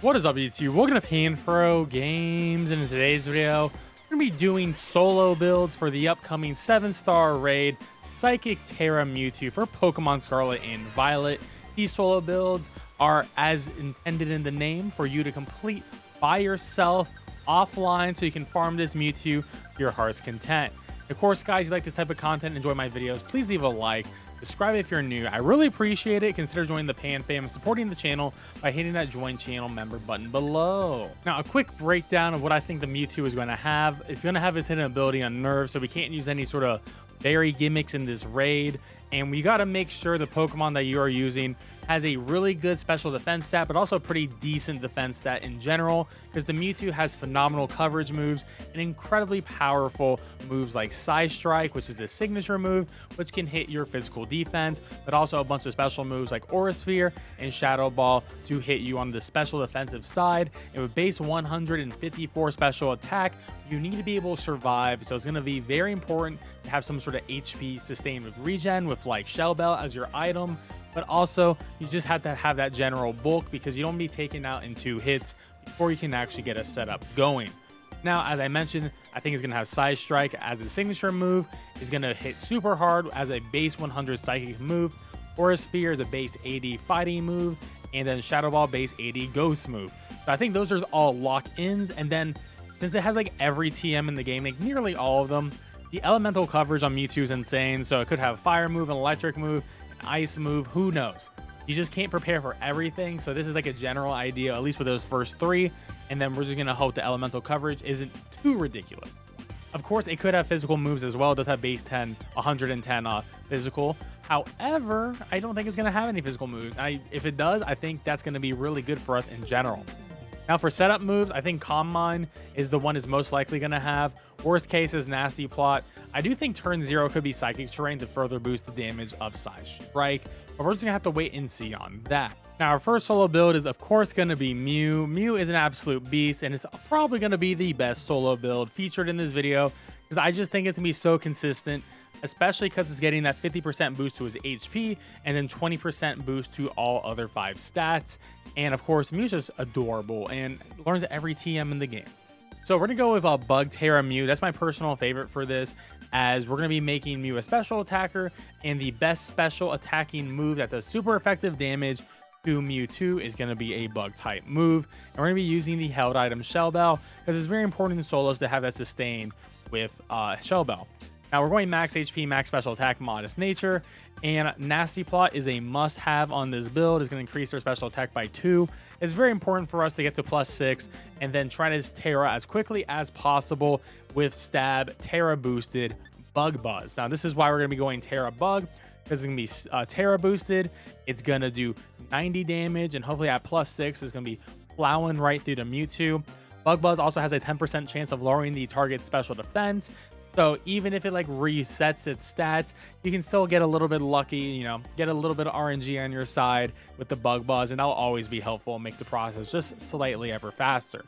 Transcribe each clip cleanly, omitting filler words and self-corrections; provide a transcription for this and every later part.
What is up, YouTube? Welcome to PanFro Games, and in today's video, we're going to be doing solo builds for the upcoming 7-star raid Psychic Terra Mewtwo for Pokemon Scarlet and Violet. These solo builds are, as intended in the name, for you to complete by yourself offline so you can farm this Mewtwo to your heart's content. Of course, guys, if you like this type of content, enjoy my videos, please leave a like. Subscribe if you're new. I really appreciate it. Consider joining the Pan fam and supporting the channel by hitting that join channel member button below. Now, a quick breakdown of what I think the Mewtwo is going to have. It's going to have its hidden ability on Nerve, so we can't use any sort of berry gimmicks in this raid. And we got to make sure the Pokemon that you are using has a really good special defense stat, but also a pretty decent defense stat in general, because the Mewtwo has phenomenal coverage moves and incredibly powerful moves like Side Strike, which is a signature move, which can hit your physical defense, but also a bunch of special moves like Aura Sphere and Shadow Ball to hit you on the special defensive side. And with base 154 special attack, you need to be able to survive, so it's going to be very important to have some sort of HP sustained with regen, with like Shell Bell as your item. But also, you just have to have that general bulk because you don't be taken out in 2 hits before you can actually get a setup going. Now, as I mentioned, I think it's going to have Side Strike as a signature move. It's going to hit super hard as a base 100 psychic move. Aura Sphere is a base 80 fighting move. And then Shadow Ball base 80 ghost move. So I think those are all lock-ins. And then, since it has like every TM in the game, like nearly all of them, the elemental coverage on Mewtwo is insane. So it could have fire move, an electric move, ice move, who knows. You just can't prepare for everything, so this is like a general idea, at least with those first 3, and then we're just gonna hope the elemental coverage isn't too ridiculous. Of course, it could have physical moves as well. It does have base 10 110 physical. However, I don't think it's gonna have any physical moves. If it does, I think that's gonna be really good for us in general. Now, for setup moves, I think Calm Mind is the one is most likely going to have. Worst case is Nasty Plot. I do think turn 0 could be Psychic Terrain to further boost the damage of Side Strike, but we're just going to have to wait and see on that. Now, our first solo build is, of course, going to be Mew. Mew is an absolute beast, and it's probably going to be the best solo build featured in this video, because I just think it's going to be so consistent, especially because it's getting that 50% boost to his HP and then 20% boost to all other 5 stats. And of course, Mew's just adorable and learns every TM in the game. So we're going to go with a Bug Terra Mew. That's my personal favorite for this, as we're going to be making Mew a special attacker, and the best special attacking move that does super effective damage to Mewtwo is going to be a bug type move. And we're going to be using the held item Shell Bell, because it's very important in solos to have that sustain with Shell Bell. Now, we're going max HP, max special attack, modest nature, and Nasty Plot is a must-have on this build. It's going to increase their special attack by 2. It's very important for us to get to +6 and then try to Terra as quickly as possible with Stab Terra boosted Bug Buzz. Now, this is why we're going to be going Terra Bug, because it's going to be Terra boosted. It's going to do 90 damage, and hopefully at +6, it's going to be plowing right through the Mewtwo. Bug Buzz also has a 10% chance of lowering the target's special defense. So even if it like resets its stats, you can still get a little bit lucky, you know, get a little bit of RNG on your side with the Bug Buzz, and that'll always be helpful and make the process just slightly ever faster.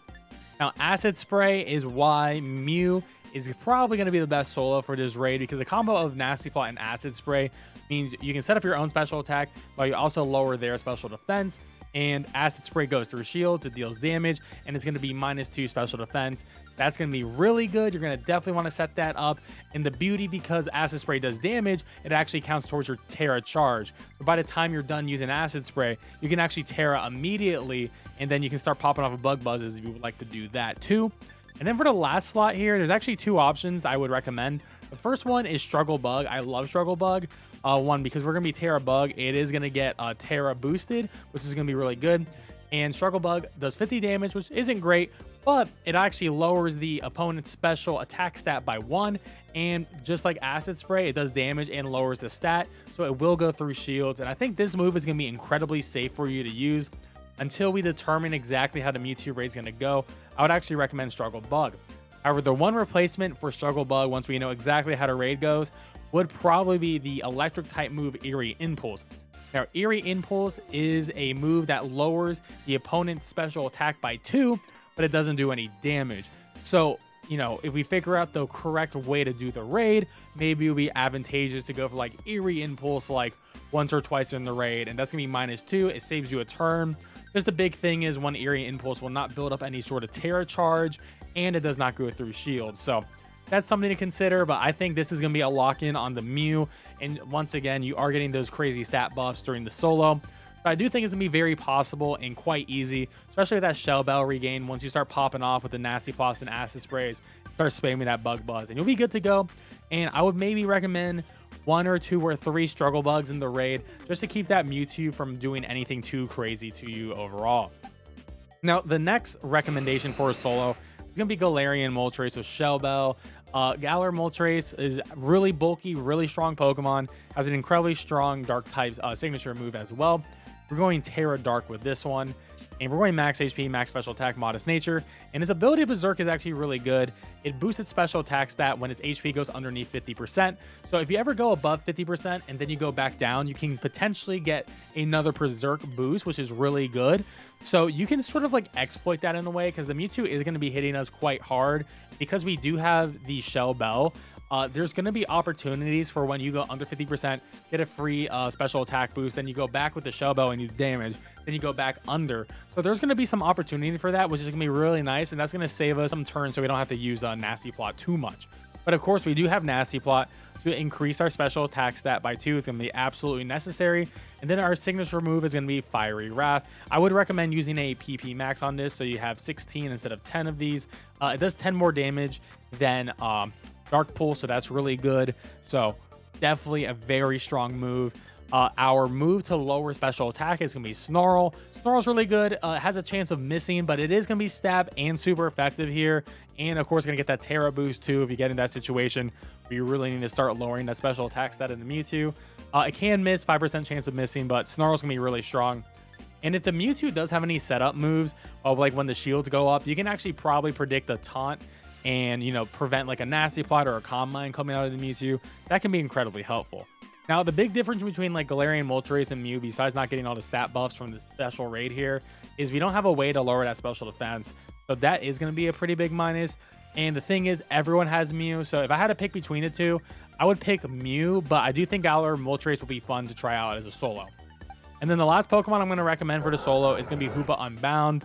Now, Acid Spray is why Mew is probably going to be the best solo for this raid, because the combo of Nasty Plot and Acid Spray means you can set up your own special attack, but you also lower their special defense. And Acid Spray goes through shields, it deals damage, and it's going to be -2 special defense. That's going to be really good. You're going to definitely want to set that up. And the beauty, because Acid Spray does damage, it actually counts towards your Terra charge. So by the time you're done using Acid Spray, you can actually Terra immediately, and then you can start popping off of Bug Buzzes if you would like to do that too. And then for the last slot here, there's actually 2 options I would recommend. The first one is Struggle Bug. I love Struggle Bug. One, because we're going to be Terra Bug. It is going to get Terra boosted, which is going to be really good. And Struggle Bug does 50 damage, which isn't great, but it actually lowers the opponent's special attack stat by 1. And just like Acid Spray, it does damage and lowers the stat, so it will go through shields. And I think this move is going to be incredibly safe for you to use. Until we determine exactly how the Mewtwo raid is going to go, I would actually recommend Struggle Bug. However, the one replacement for Struggle Bug, once we know exactly how the raid goes, would probably be the electric type move Eerie Impulse. Now, Eerie Impulse is a move that lowers the opponent's special attack by 2, but it doesn't do any damage. So, you know, if we figure out the correct way to do the raid, maybe it would be advantageous to go for like Eerie Impulse like once or twice in the raid, and that's gonna be -2. It saves you a turn. Just the big thing is one Area Impulse will not build up any sort of Terra charge, and it does not go through shield. So that's something to consider, but I think this is going to be a lock-in on the Mew. And once again, you are getting those crazy stat buffs during the solo. But I do think it's going to be very possible and quite easy, especially with that Shell Bell regain. Once you start popping off with the Nasty Plots and Acid Sprays, start spamming that Bug Buzz, and you'll be good to go. And I would maybe recommend 1 or 2 or 3 Struggle Bugs in the raid, just to keep that Mewtwo from doing anything too crazy to you overall. Now, the next recommendation for a solo is going to be Galarian Moltres with Shell Bell. Galar Moltres is really bulky, really strong Pokemon, has an incredibly strong Dark type signature move as well. We're going Terra Dark with this one, and we're going max HP, max special attack, modest nature, and his ability Berserk is actually really good. It boosts its special attack stat when its HP goes underneath 50%. So if you ever go above 50% and then you go back down, you can potentially get another Berserk boost, which is really good. So you can sort of like exploit that in a way, because the Mewtwo is going to be hitting us quite hard because we do have the Shell Bell. There's going to be opportunities for when you go under 50%, get a free special attack boost, then you go back with the Shell Bell and you damage, then you go back under. So there's going to be some opportunity for that, which is going to be really nice, and that's going to save us some turns so we don't have to use Nasty Plot too much. But of course, we do have Nasty Plot to increase our special attack stat by 2. It's going to be absolutely necessary. And then our signature move is going to be Fiery Wrath. I would recommend using a PP max on this, so you have 16 instead of 10 of these. It does 10 more damage than Dark Pull, so that's really good. So definitely a very strong move. Our move to lower special attack is going to be Snarl. Snarl's really good. It has a chance of missing, but it is going to be stab and super effective here. And of course, going to get that Terra boost too if you get in that situation where you really need to start lowering that special attack stat in the Mewtwo. It can miss, 5% chance of missing, but Snarl's going to be really strong. And if the Mewtwo does have any setup moves, like when the shields go up, you can actually probably predict a taunt and, you know, prevent like a Nasty Plot or a Calm Mind coming out of the Mewtwo. That can be incredibly helpful. Now, the big difference between like Galarian Moltres and Mew, besides not getting all the stat buffs from the special raid here, is we don't have a way to lower that special defense. So that is going to be a pretty big minus. And the thing is, everyone has Mew. So if I had to pick between the two, I would pick Mew, but I do think Galar Moltres will be fun to try out as a solo. And then the last Pokemon I'm going to recommend for the solo is going to be Hoopa Unbound.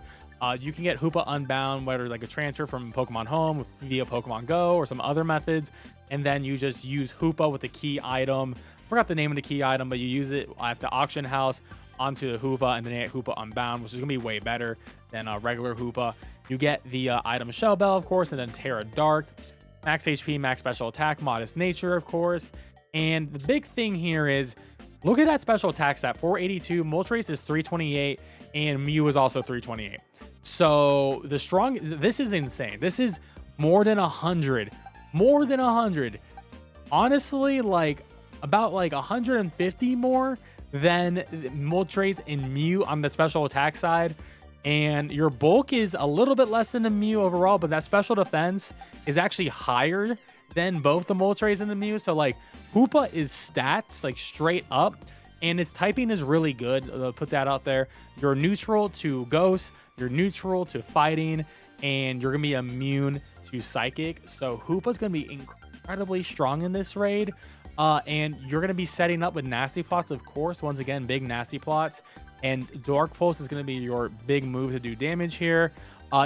You can get Hoopa Unbound, whether like a transfer from Pokemon Home via Pokemon Go or some other methods, and then you just use Hoopa with the key item. I forgot the name of the key item, but you use it at the auction house onto the Hoopa, and then you get Hoopa Unbound, which is going to be way better than a regular Hoopa. You get the item Shell Bell, of course, and then Terra Dark. Max HP, max special attack, modest nature, of course. And the big thing here is, look at that special attack stat, 482. Moltres is 328, and Mew is also 328. So this is insane. This is more than 100. More than 100. Honestly, like about like 150 more than Moltres and Mew on the special attack side. And your bulk is a little bit less than the Mew overall, but that special defense is actually higher than both the Moltres and the Mew. So like Hoopa is stats like straight up, and its typing is really good. Put that out there. You're neutral to Ghost, you're neutral to Fighting, and you're gonna be immune to Psychic. So Hoopa's gonna be incredibly strong in this raid. And you're gonna be setting up with Nasty Plots, of course. Once again, big Nasty Plots. And Dark Pulse is going to be your big move to do damage here.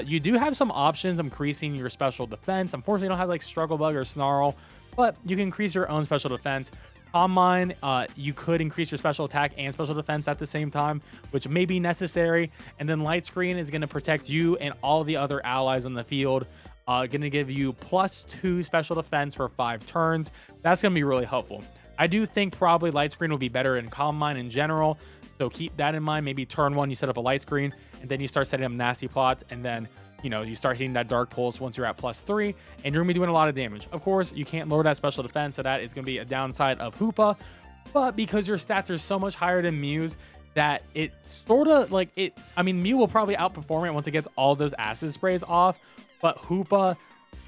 You do have some options increasing your special defense. Unfortunately, you don't have like Struggle Bug or Snarl, but you can increase your own special defense. Calm Mind, you could increase your special attack and special defense at the same time, which may be necessary. And then Light Screen is going to protect you and all the other allies on the field. Going to give you +2 special defense for 5 turns. That's going to be really helpful. I do think probably Light Screen will be better in Calm Mind in general. So keep that in mind. Maybe turn 1, you set up a Light Screen, and then you start setting up Nasty Plots, and then, you know, you start hitting that Dark Pulse once you're at +3, and you're going to be doing a lot of damage. Of course, you can't lower that special defense, so that is going to be a downside of Hoopa. But because your stats are so much higher than Mew's, that it sort of like it. I mean, Mew will probably outperform it once it gets all those acid sprays off, but Hoopa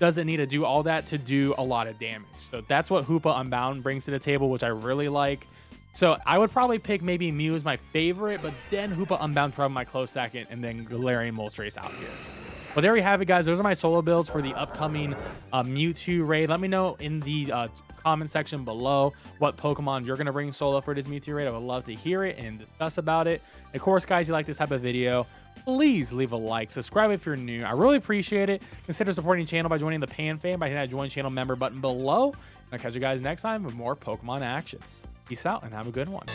doesn't need to do all that to do a lot of damage. So that's what Hoopa Unbound brings to the table, which I really like. So I would probably pick maybe Mew as my favorite, but then Hoopa Unbound probably my close second, and then Galarian Moltres out here. Well, there you have it, guys. Those are my solo builds for the upcoming Mewtwo raid. Let me know in the comment section below what Pokemon you're going to bring solo for this Mewtwo raid. I would love to hear it and discuss about it. Of course, guys, you like this type of video, please leave a like, subscribe if you're new. I really appreciate it. Consider supporting the channel by joining the Pan Fam by hitting that join channel member button below. And I'll catch you guys next time with more Pokemon action. Peace out and have a good one.